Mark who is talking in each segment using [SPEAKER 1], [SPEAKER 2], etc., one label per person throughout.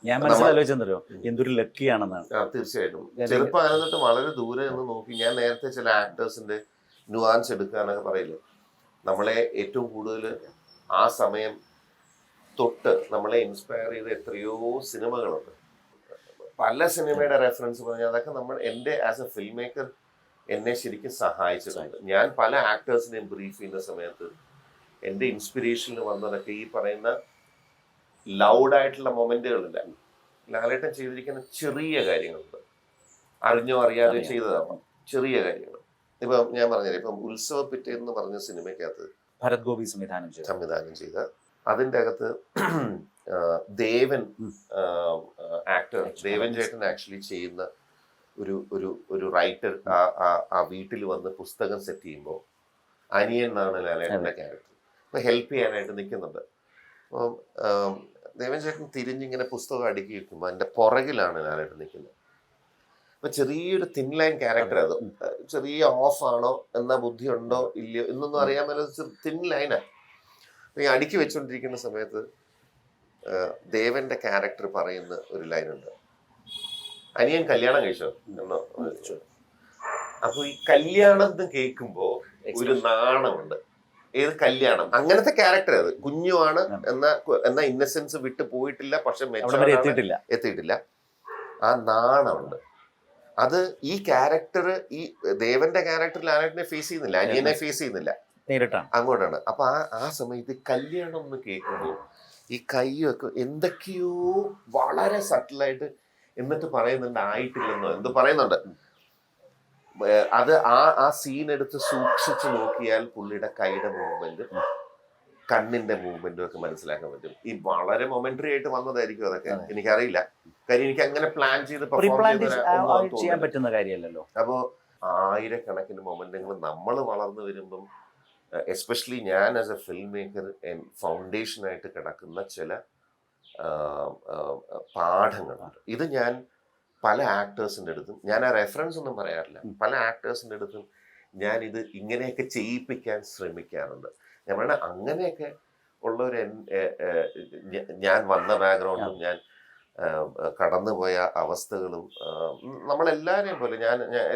[SPEAKER 1] ഞാൻ മനസ്സിലാലോചിച്ചെന്നറിയോ, എന്തൊരു ലക്കിയാണെന്നാണ്.
[SPEAKER 2] തീർച്ചയായിട്ടും ചെറുപ്പകാലം തൊട്ട് വളരെ ദൂരെ നിന്ന് നോക്കി ഞാൻ നേരത്തെ ചില ആക്ടേഴ്സിന്റെ നുവാൻസ് എടുക്കാനൊക്കെ പറയില്ലേ, നമ്മളെ ഏറ്റവും കൂടുതൽ ആ സമയം തൊട്ട് നമ്മളെ ഇൻസ്പയർ ചെയ്ത എത്രയോ സിനിമകളുണ്ട്. പല സിനിമയുടെ റെഫറൻസ് പറഞ്ഞാൽ അതൊക്കെ എൻ്റെ ആസ് എ ഫിൽം മേക്കർ എന്നെ ശരിക്കും സഹായിച്ചിട്ടുണ്ട്. ഞാൻ പല ആക്ടേഴ്സിനെയും ബ്രീഫ് ചെയ്യുന്ന സമയത്ത് എൻ്റെ ഇൻസ്പിറേഷനിൽ വന്നതൊക്കെ ഈ പറയുന്ന ലൗഡായിട്ടുള്ള മൊമെന്റുകളില്ല, ലാലേട്ടൻ ചെയ്തിരിക്കുന്ന ചെറിയ കാര്യങ്ങളുണ്ട്, അറിഞ്ഞോ അറിയാതെ ചെയ്തതാണ് ചെറിയ കാര്യങ്ങൾ. ഇപ്പം ഞാൻ പറഞ്ഞില്ല, ഇപ്പം ഉത്സവ പിറ്റേന്ന് പറഞ്ഞ സിനിമയ്ക്കകത്ത്
[SPEAKER 1] ഭരത് ഗോപി സംവിധാനം ചെയ്ത
[SPEAKER 2] അതിൻ്റെ അകത്ത് ദേവൻ ആക്ടർ ദേവൻ ചേട്ടൻ ആക്ച്വലി ചെയ്യുന്ന ഒരു റൈറ്റർ ആ വീട്ടിൽ വന്ന് പുസ്തകം സെറ്റ് ചെയ്യുമ്പോൾ അനിയൻ എന്നാണ് ലാലേട്ടൻ്റെ ക്യാരക്ടർ. അപ്പോൾ ഹെൽപ്പ് ചെയ്യാനായിട്ട് നിൽക്കുന്നുണ്ട്. അപ്പം ദേവൻ ചേട്ടൻ തിരിഞ്ഞിങ്ങനെ പുസ്തകം അടുക്കി വയ്ക്കുമ്പോൾ അതിൻ്റെ പുറകിലാണ് ലാലേട്ടൻ നിൽക്കുന്നത്. അപ്പൊ ചെറിയൊരു തിൻ ലൈൻ ക്യാരക്ടർ, അത് ചെറിയ ഓഫ് ആണോ എന്ന ബുദ്ധി ഉണ്ടോ ഇല്ലയോ എന്നൊന്നും അറിയാൻ മേലെ തിൻ ലൈനാ. ഈ അടുക്കി വെച്ചോണ്ടിരിക്കുന്ന സമയത്ത് ദേവന്റെ ക്യാരക്ടർ പറയുന്ന ഒരു ലൈനുണ്ട്, അനിയൻ കല്യാണം കഴിച്ചോ എന്നോ. അപ്പൊ ഈ കല്യാണം എന്ന് കേൾക്കുമ്പോ ഒരു നാണമുണ്ട്. ഏത് കല്യാണം, അങ്ങനത്തെ ക്യാരക്ടർ അത്. കുഞ്ഞുമാണ് എന്ന ഇന്നസെൻസ് വിട്ടു പോയിട്ടില്ല, പക്ഷെ എത്തിയിട്ടില്ല. ആ നാണമുണ്ട്. അത് ഈ ക്യാരക്ടർ, ഈ ദേവന്റെ ക്യാരക്ടർ ലാലേട്ടനെ ഫേസ് ചെയ്യുന്നില്ല, അനിയനെ ഫേസ് ചെയ്യുന്നില്ല, അങ്ങോട്ടാണ്. അപ്പൊ ആ സമയത്ത് കല്യാണം എന്ന് കേൾക്കുമ്പോൾ ഈ കൈയൊക്കെ എന്തൊക്കെയോ വളരെ സട്ടിലായിട്ട് എന്നിട്ട് പറയുന്നുണ്ട് ആയിട്ടില്ലെന്നോ എന്ത് പറയുന്നുണ്ട്. അത് ആ സീൻ എടുത്ത് സൂക്ഷിച്ചു നോക്കിയാൽ പുള്ളിയുടെ കൈയുടെ മൂവ്മെന്റ്, കണ്ണിന്റെ മൂവ്മെന്റും ഒക്കെ മനസ്സിലാക്കാൻ പറ്റും. ഈ വളരെ മൊമെന്ററി ആയിട്ട് വന്നതായിരിക്കും അതൊക്കെ, എനിക്കറിയില്ല. കാര്യം എനിക്ക് അങ്ങനെ പ്ലാൻ ചെയ്ത്
[SPEAKER 1] ചെയ്യാൻ പറ്റുന്ന കാര്യമല്ലല്ലോ.
[SPEAKER 2] അപ്പോ ആയിരക്കണക്കിന് മൊമെന്റുകൾ നമ്മൾ വളർന്നു വരുമ്പം, എസ്പെഷ്യലി ഞാൻ ആസ് എ ഫിൽം മേക്കർ ഫൗണ്ടേഷനായിട്ട് കിടക്കുന്ന ചില പാഠങ്ങളുണ്ട്. ഇത് ഞാൻ പല ആക്ടേഴ്സിൻ്റെ അടുത്തും, ഞാൻ ആ റെഫറൻസ് ഒന്നും പറയാറില്ല, പല ആക്ടേഴ്സിൻ്റെ അടുത്തും ഞാൻ ഇത് ഇങ്ങനെയൊക്കെ ചെയ്യിപ്പിക്കാൻ ശ്രമിക്കാറുണ്ട്. ഞാൻ പറഞ്ഞ അങ്ങനെയൊക്കെ ഉള്ളൊരു ഞാൻ വന്ന ബാക്ക്ഗ്രൗണ്ടും ഞാൻ കടന്നുപോയ അവസ്ഥകളും നമ്മളെല്ലാവരെയും പോലെ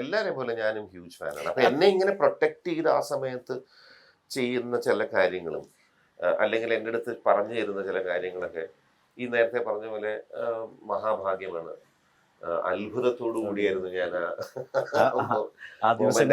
[SPEAKER 2] എല്ലാവരെയും പോലെ ഞാനും ഹ്യൂജ് ഫാനാണ്. അപ്പൊ എന്നെ ഇങ്ങനെ പ്രൊട്ടക്ട് ചെയ്ത് ആ സമയത്ത് ചെയ്യുന്ന ചില കാര്യങ്ങളും, അല്ലെങ്കിൽ എൻ്റെ അടുത്ത് പറഞ്ഞു തരുന്ന ചില കാര്യങ്ങളൊക്കെ ഈ നേരത്തെ പറഞ്ഞ പോലെ മഹാഭാഗ്യമാണ്. അത്ഭുതത്തോടു കൂടിയായിരുന്നു ഞാൻ ആ ദിവസം